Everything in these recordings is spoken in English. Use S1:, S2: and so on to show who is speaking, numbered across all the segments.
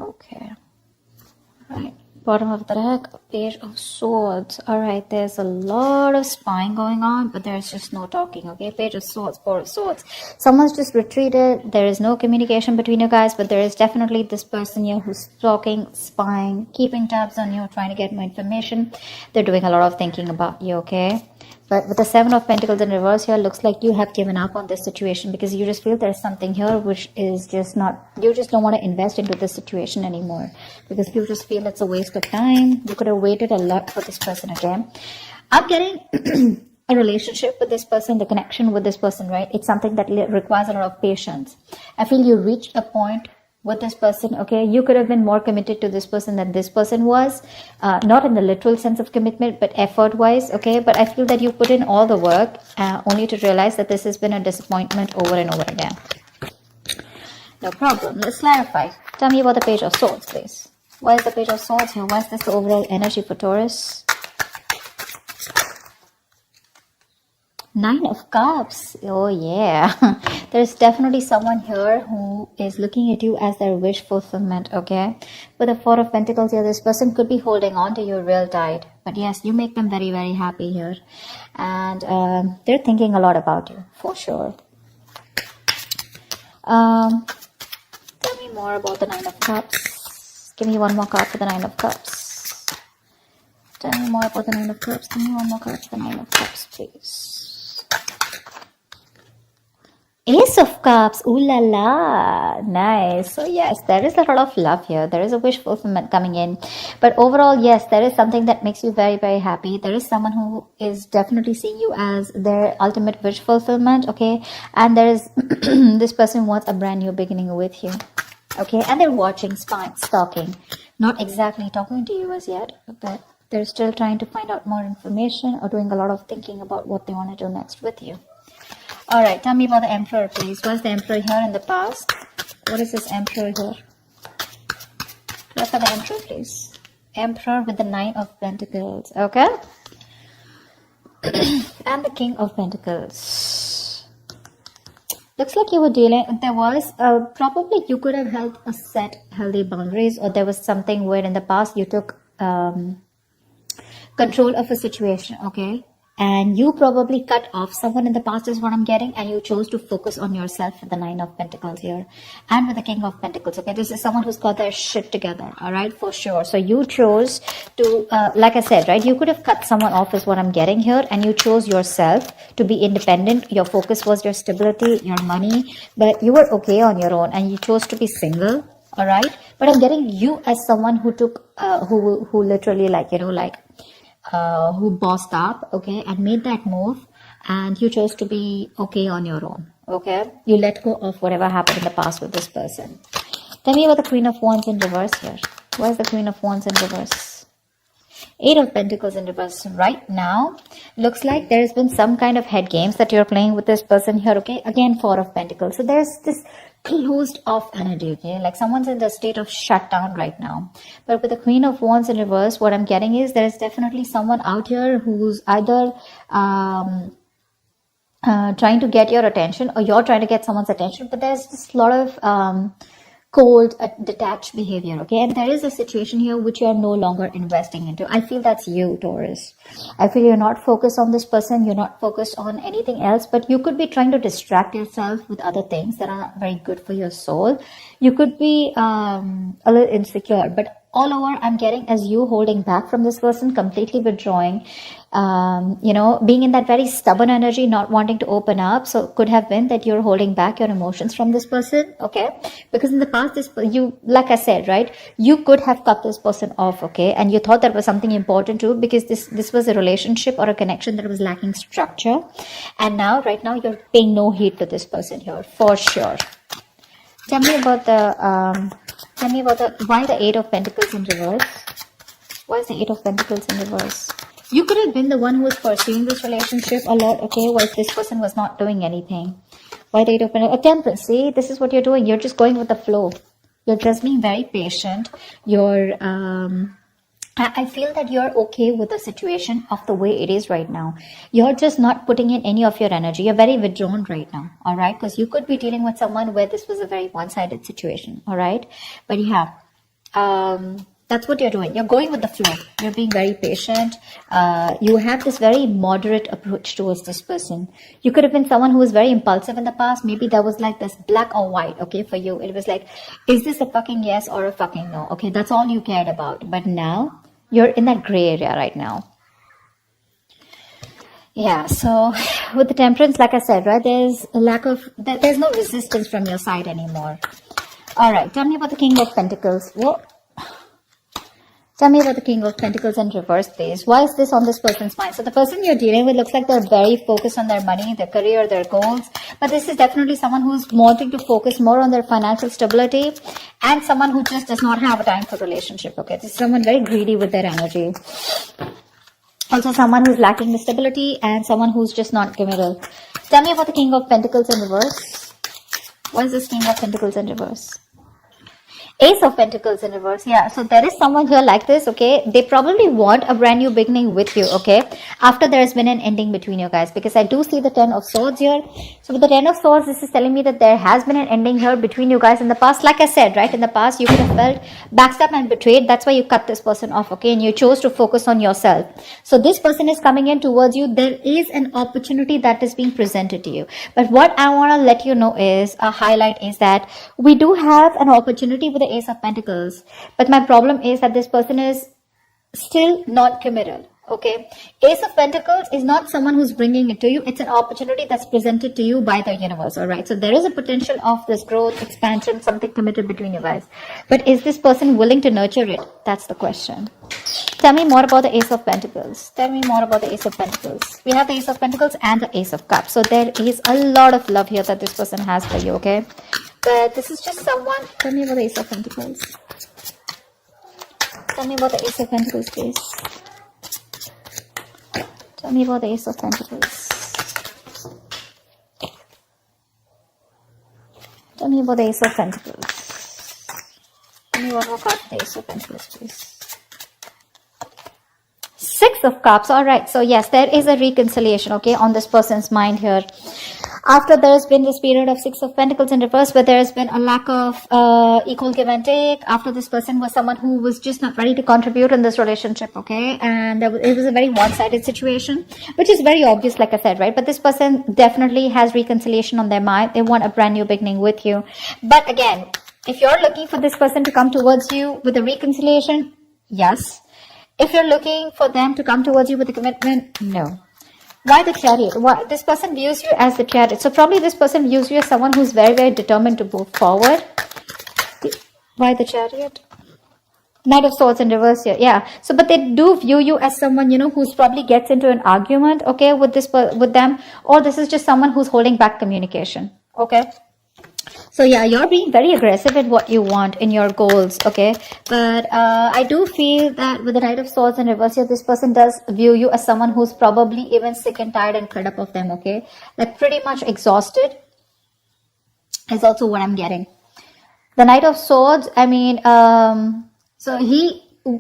S1: Okay. Right. Bottom of the deck, Page of Swords. Alright, there's a lot of spying going on, but there's just no talking, okay? Page of Swords, Four of Swords. Someone's just retreated. There is no communication between you guys, but there is definitely this person here who's talking, spying, keeping tabs on you, trying to get more information. They're doing a lot of thinking about you, okay? But with the Seven of Pentacles in reverse here, looks like you have given up on this situation because you just feel there's something here which is just not, you just don't want to invest into this situation anymore because you just feel it's a waste of time. You could have waited a lot for this person again. I'm getting a relationship with this person, the connection with this person, right? It's something that requires a lot of patience. I feel you reached a point with this person, okay? You could have been more committed to this person than this person was, not in the literal sense of commitment, but effort wise, okay? But I feel that you put in all the work only to realize that this has been a disappointment over and over again. No problem. Let's clarify. Tell me about the Page of Swords, please. Why is the Page of Swords here? Why is this the overall energy for Taurus? Nine of Cups. Oh yeah. There's definitely someone here who is looking at you as their wish fulfillment, okay? With the Four of Pentacles here, this person could be holding on to you real tight. But yes, you make them very, very happy here. And they're thinking a lot about you, for sure. Tell me more about the Nine of Cups. Give me one more card for the Nine of Cups. Tell me more about the Nine of Cups. Give me one more card for the Nine of Cups, please. Ace of Cups, ooh la la, nice. So yes, there is a lot of love here. There is a wish fulfillment coming in. But overall, yes, there is something that makes you very, very happy. There is someone who is definitely seeing you as their ultimate wish fulfillment, okay? And there is, this person wants a brand new beginning with you, okay? And they're watching, spying, stalking. Not exactly talking to you as yet, but they're still trying to find out more information or doing a lot of thinking about what they want to do next with you. Alright, tell me about the Emperor, please. Was the Emperor here in the past? What is this Emperor here? Look for the Emperor, please. Emperor with the Nine of Pentacles, okay? And the King of Pentacles. Looks like you were dealing, there was, probably you could have held a set healthy boundaries, or there was something where in the past you took control of a situation, okay? And you probably cut off someone in the past is what I'm getting, and you chose to focus on yourself with the Nine of Pentacles here and with the King of Pentacles, okay? This is someone who's got their shit together, all right, for sure. So you chose to, like I said, right, you could have cut someone off is what I'm getting here, and you chose yourself to be independent. Your focus was your stability, your money, but you were okay on your own, and you chose to be single, all right? But I'm getting you as someone who took, who literally like, you know, like, who bossed up, okay, and made that move, and you chose to be okay on your own, okay? You let go of whatever happened in the past with this person. Tell me about the Queen of Wands in reverse here. Why is the Queen of Wands in reverse? Eight of Pentacles in reverse. Right now, looks like there has been some kind of head games that you're playing with this person here, okay? Again, Four of Pentacles. So there's this closed off energy, okay? Like someone's in the state of shutdown right now. But with the Queen of Wands in reverse, what I'm getting is there's definitely someone out here who's either trying to get your attention, or you're trying to get someone's attention, but there's just a lot of cold, detached behavior, okay? And there is a situation here which you are no longer investing into. I feel that's you, Taurus. I feel you're not focused on this person, you're not focused on anything else, but you could be trying to distract yourself with other things that are not very good for your soul. You could be a little insecure, but all over I'm getting as you holding back from this person, completely withdrawing, you know, being in that very stubborn energy, not wanting to open up. So it could have been that you're holding back your emotions from this person, okay? Because in the past, you, like I said, right, you could have cut this person off, okay? And you thought that was something important too, because this was a relationship or a connection that was lacking structure. And now, right now, you're paying no heed to this person here, for sure. Tell me about the, why the Eight of Pentacles in reverse? Why is the Eight of Pentacles in reverse? You could have been the one who was pursuing this relationship a lot, okay? While this person was not doing anything. Why the Eight of Pentacles? Temperance, see? This is what you're doing. You're just going with the flow. You're just being very patient. You're, I feel that you're okay with the situation of the way it is right now. You're just not putting in any of your energy. You're very withdrawn right now, all right? Because you could be dealing with someone where this was a very one-sided situation, all right? But yeah, That's what you're doing. You're going with the flow. You're being very patient. You have this very moderate approach towards this person. You could have been someone who was very impulsive in the past. Maybe there was like this black or white, okay, for you. It was like, is this a fucking yes or a fucking no? Okay, that's all you cared about. But now, you're in that gray area right now. Yeah, so with the temperance, like I said, right, there's a lack of, there's no resistance from your side anymore. All right, tell me about the King of Pentacles. Whoa. Tell me about the King of Pentacles in reverse, please. Why is this on this person's mind? So the person you're dealing with looks like they're very focused on their money, their career, their goals. But this is definitely someone who's wanting to focus more on their financial stability and someone who just does not have a time for relationship. Okay, this is someone very greedy with their energy. Also someone who's lacking the stability and someone who's just not committal. Tell me about the King of Pentacles in reverse. What is this King of Pentacles in reverse? Ace of Pentacles in reverse. Yeah, so there is someone here like this, okay? They probably want a brand new beginning with you, okay? After there's been an ending between you guys, because I do see the Ten of Swords here. So with the Ten of Swords, this is telling me that there has been an ending here between you guys in the past. Like I said, right, in the past, you could have felt backstabbed and betrayed. That's why you cut this person off, okay? And you chose to focus on yourself. So this person is coming in towards you. There is an opportunity that is being presented to you. But what I want to let you know is, a highlight is that we do have an opportunity with the Ace of Pentacles, but my problem is that this person is still not committed. Okay, Ace of Pentacles is not someone who's bringing it to you. It's an opportunity that's presented to you by the universe. All right, so there is a potential of this growth, expansion, something committed between you guys, but is this person willing to nurture it? That's the question. Tell me more about the Ace of Pentacles. Tell me more about the Ace of Pentacles. We have the Ace of Pentacles and the Ace of Cups, so there is a lot of love here that this person has for you. Okay, but this is just someone. Tell me about the Ace of Pentacles. Tell me about the Ace of Pentacles, please. Tell me about the Ace of Pentacles. Tell me about the Ace of Pentacles. Tell me one more card for the Ace of Pentacles, please. Six of Cups. All right. So yes, there is a reconciliation, okay, on this person's mind here. After there's been this period of Six of Pentacles in reverse, where there's been a lack of equal give and take. After this person was someone who was just not ready to contribute in this relationship, okay? And it was a very one-sided situation, which is very obvious, like I said, right? But this person definitely has reconciliation on their mind. They want a brand new beginning with you. But again, if you're looking for this person to come towards you with a reconciliation, yes. If you're looking for them to come towards you with a commitment, no. Why the Chariot? Why? This person views you as the Chariot. So probably this person views you as someone who's very, very determined to move forward. Why the Chariot? Knight of Swords in reverse here. Yeah. So, but they do view you as someone, you know, who's probably gets into an argument, okay, with them. Or this is just someone who's holding back communication. Okay. So yeah, you're being very aggressive in what you want in your goals, okay? But I do feel that with the Knight of Swords in reverse here, this person does view you as someone who's probably even sick and tired and fed up of them, okay? Like pretty much exhausted is also what I'm getting. The Knight of Swords, I mean,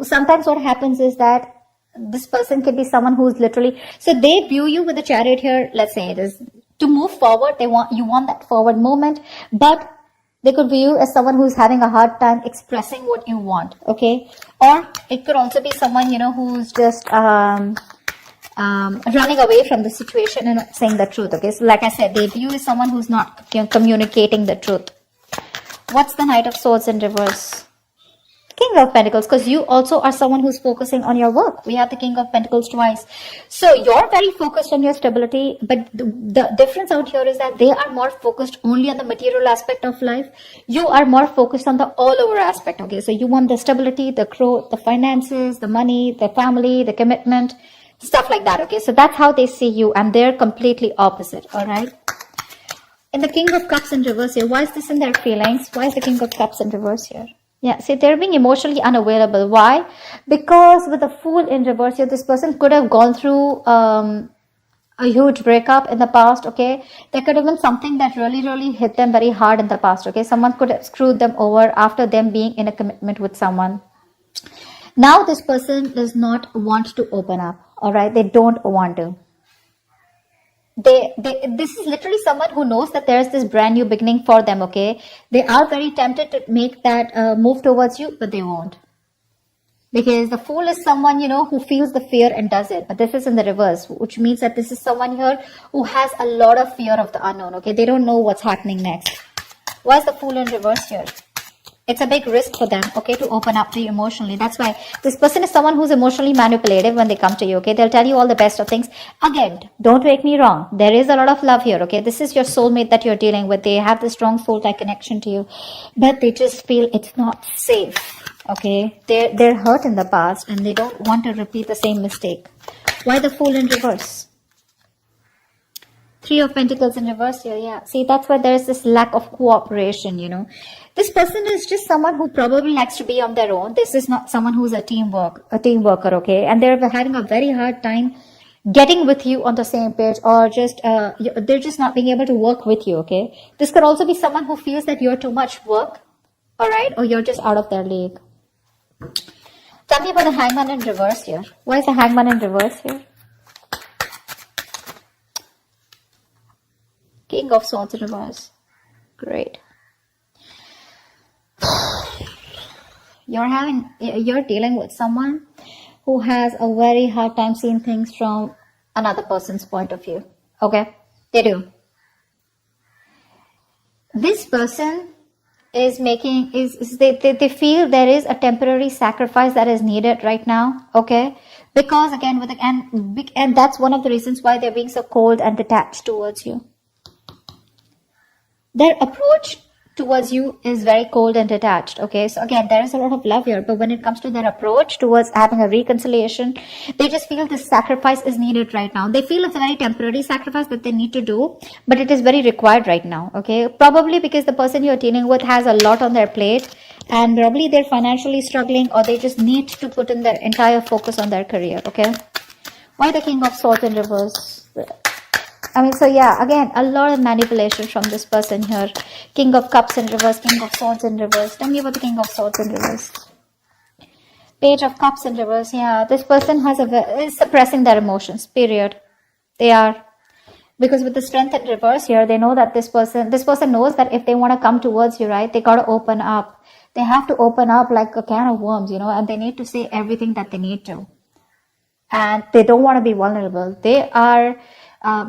S1: sometimes what happens is that this person could be someone who's literally, so they view you with the Chariot here, let's say it is, to move forward, you want that forward movement, but they could view you as someone who's having a hard time expressing what you want, okay? Or it could also be someone, you know, who's just running away from the situation and not saying the truth, okay? So like I said, they view you as someone who's not communicating the truth. What's the Knight of Swords in reverse? King of Pentacles, because you also are someone who's focusing on your work. We have the King of Pentacles twice. So you're very focused on your stability, but the difference out here is that they are more focused only on the material aspect of life. You are more focused on the all-over aspect, okay? So you want the stability, the growth, the finances, the money, the family, the commitment, stuff like that, okay? So that's how they see you, and they're completely opposite, all right? In the King of Cups in reverse here, why is this in their feelings? Why is the King of Cups in reverse here? Yeah, see, they're being emotionally unavailable. Why? Because with the Fool in reverse here, this person could have gone through a huge breakup in the past, okay? There could have been something that really, really hit them very hard in the past, okay? Someone could have screwed them over after them being in a commitment with someone. Now this person does not want to open up, all right? They don't want to. This is literally someone who knows that there's this brand new beginning for them, okay? They are very tempted to make that move towards you, but they won't. Because the Fool is someone, who feels the fear and does it. But this is in the reverse, which means that this is someone here who has a lot of fear of the unknown, okay? They don't know what's happening next. Why is the Fool in reverse here? It's a big risk for them, okay, to open up to you emotionally. That's why this person is someone who's emotionally manipulative when they come to you, okay? They'll tell you all the best of things. Again, don't take me wrong. There is a lot of love here, okay? This is your soulmate that you're dealing with. They have the strong soul-like connection to you. But they just feel it's not safe, okay? They're hurt in the past and they don't want to repeat the same mistake. Why the Fool in reverse? Three of Pentacles in reverse here, yeah. See, that's why there's this lack of cooperation, This person is just someone who probably likes to be on their own. This is not someone who's a team worker, okay? And they're having a very hard time getting with you on the same page, or just they're just not being able to work with you, okay? This could also be someone who feels that you're too much work, all right? Or you're just out of their league. Tell me about the Hangman in reverse here. Why is the Hangman in reverse here? King of Swords in reverse. Great. You're dealing with someone who has a very hard time seeing things from another person's point of view. Okay? They do. This person is making, they feel there is a temporary sacrifice that is needed right now. Okay? Because again, and that's one of the reasons why they're being so cold and detached towards you. Their approach towards you is very cold and detached, okay? So again, there is a lot of love here, but when it comes to their approach towards having a reconciliation, they just feel this sacrifice is needed right now. They feel it's a very temporary sacrifice that they need to do, but it is very required right now, okay? Probably because the person you're dealing with has a lot on their plate, and probably they're financially struggling, or they just need to put in their entire focus on their career, okay? Why the King of Swords in reverse? So yeah, again, a lot of manipulation from this person here. King of Cups in reverse, King of Swords in reverse. Tell me about the King of Swords in reverse. Page of Cups in reverse. Yeah, this person is suppressing their emotions, period. They are. Because with the Strength in reverse here, they know that this person knows that if they want to come towards you, right, they got to open up. They have to open up like a can of worms, and they need to say everything that they need to. And they don't want to be vulnerable. They are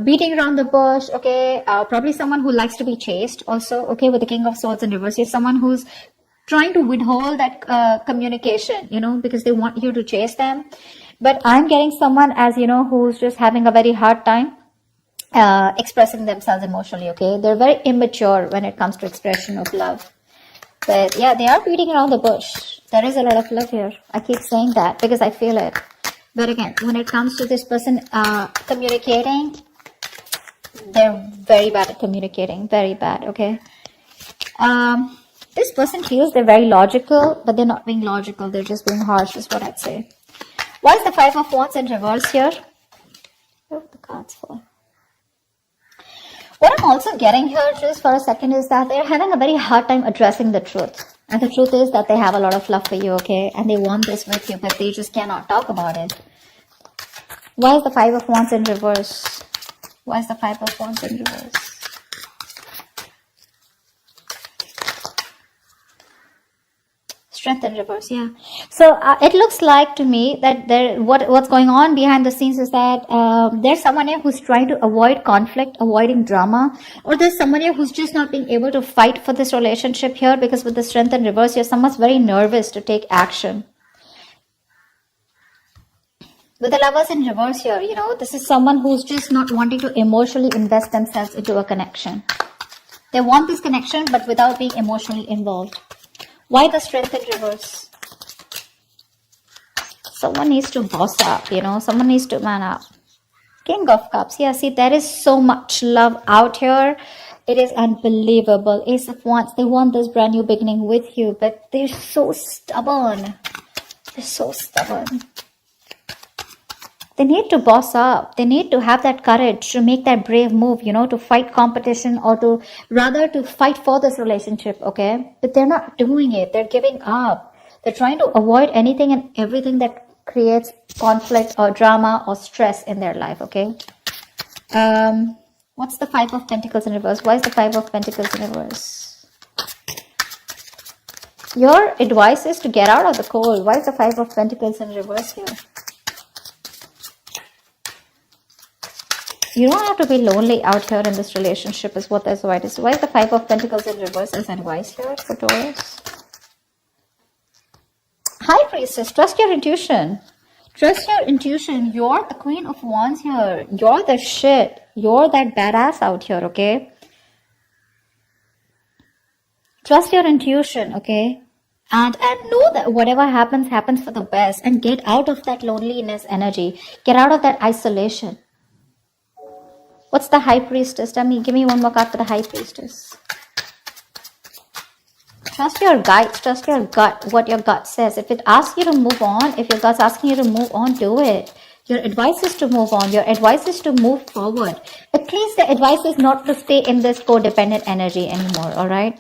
S1: beating around the bush, okay? Probably someone who likes to be chased also, okay? With the King of Swords in reverse, is someone who's trying to withhold that communication, because they want you to chase them. But I'm getting someone as, who's just having a very hard time expressing themselves emotionally, okay? They're very immature when it comes to expression of love. But yeah, they are beating around the bush. There is a lot of love here. I keep saying that because I feel it. But again, when it comes to this person communicating, they're very bad at communicating. Very bad, okay? This person feels they're very logical, but they're not being logical. They're just being harsh, is what I'd say. Why is the Five of Wands in reverse here? Where are the cards for? What I'm also getting here, just for a second, is that they're having a very hard time addressing the truth. And the truth is that they have a lot of love for you, okay? And they want this with you, but they just cannot talk about it. Why is the Five of Wands in reverse? Why is the Five of Wands in reverse? Strength in reverse, yeah. So it looks like to me that what's going on behind the scenes is that there's someone here who's trying to avoid conflict, avoiding drama, or there's someone here who's just not being able to fight for this relationship here, because with the Strength in reverse here, someone's very nervous to take action. With the Lovers in reverse here, this is someone who's just not wanting to emotionally invest themselves into a connection. They want this connection, but without being emotionally involved. Why the Strength in reverse? Someone needs to boss up, someone needs to man up. King of Cups, yeah, see, there is so much love out here. It is unbelievable. Ace of Wands, they want this brand new beginning with you, but they're so stubborn. They're so stubborn. They need to boss up. They need to have that courage to make that brave move, to fight competition, or to fight for this relationship, okay? But they're not doing it. They're giving up. They're trying to avoid anything and everything that creates conflict or drama or stress in their life, okay? What's the Five of Pentacles in reverse? Why is the Five of Pentacles in reverse? Your advice is to get out of the cold. Why is the Five of Pentacles in reverse here? You don't have to be lonely out here in this relationship is what that's right. Why is the Five of Pentacles in reverse as advice here for Taurus? High Priestess, trust your intuition. Trust your intuition. You're the Queen of Wands here. You're the shit. You're that badass out here, okay? Trust your intuition, okay? And know that whatever happens, happens for the best. And get out of that loneliness energy. Get out of that isolation. What's the High Priestess? Tell me, give me one more card for the High Priestess. Trust your guides, trust your gut, what your gut says. If it asks you to move on, if your gut's asking you to move on, do it. Your advice is to move on. Your advice is to move forward. At least the advice is not to stay in this codependent energy anymore, alright?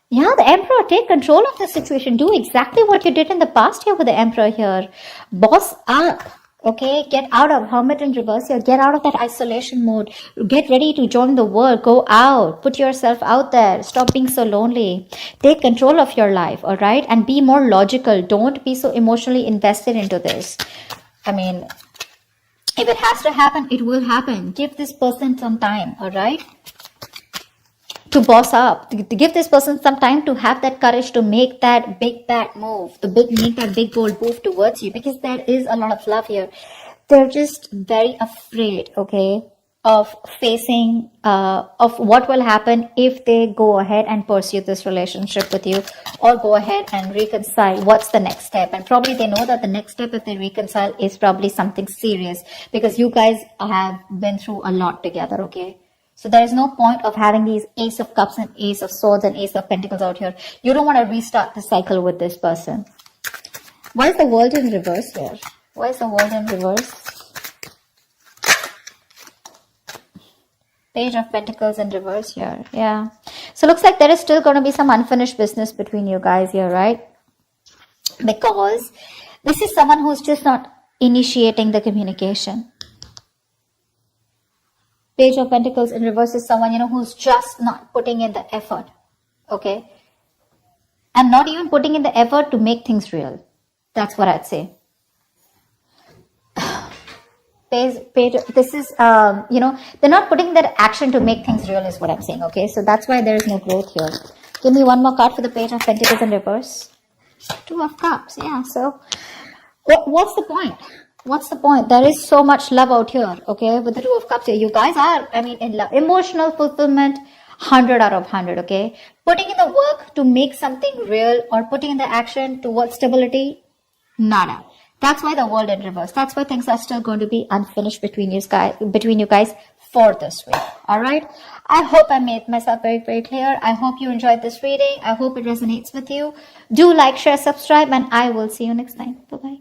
S1: Yeah, the Emperor, take control of the situation. Do exactly what you did in the past here with the Emperor here. Boss up. Okay, get out of Hermit in reverse here. Get out of that isolation mode. Get ready to join the world. Go out. Put yourself out there. Stop being so lonely. Take control of your life, all right? And be more logical. Don't be so emotionally invested into this. I mean, if it has to happen, it will happen. Give this person some time, all right? To boss up, to give this person some time to have that courage to make that big bad move, make that big bold move towards you, because there is a lot of love here. They're just very afraid, okay, of facing, of what will happen if they go ahead and pursue this relationship with you, or go ahead and reconcile. What's the next step? And probably they know that the next step, if they reconcile, is probably something serious, because you guys have been through a lot together, okay? So there is no point of having these Ace of Cups and Ace of Swords and Ace of Pentacles out here. You don't want to restart the cycle with this person. Why is the World in reverse here? Why is the World in reverse? Page of Pentacles in reverse here. Yeah. So looks like there is still going to be some unfinished business between you guys here, right? Because this is someone who's just not initiating the communication. Page of Pentacles in reverse is someone, who's just not putting in the effort, okay? And not even putting in the effort to make things real. That's what I'd say. This is, they're not putting that action to make things real is what I'm saying, okay? So that's why there is no growth here. Give me one more card for the Page of Pentacles in reverse. Two of Cups, yeah. So what's the point? What's the point? There is so much love out here, okay? With the Two of Cups here, you guys are, in love. Emotional fulfillment, 100 out of 100, okay? Putting in the work to make something real, or putting in the action towards stability, nada. That's why the World in reverse. That's why things are still going to be unfinished between you guys for this week, all right? I hope I made myself very, very clear. I hope you enjoyed this reading. I hope it resonates with you. Do like, share, subscribe, and I will see you next time. Bye-bye.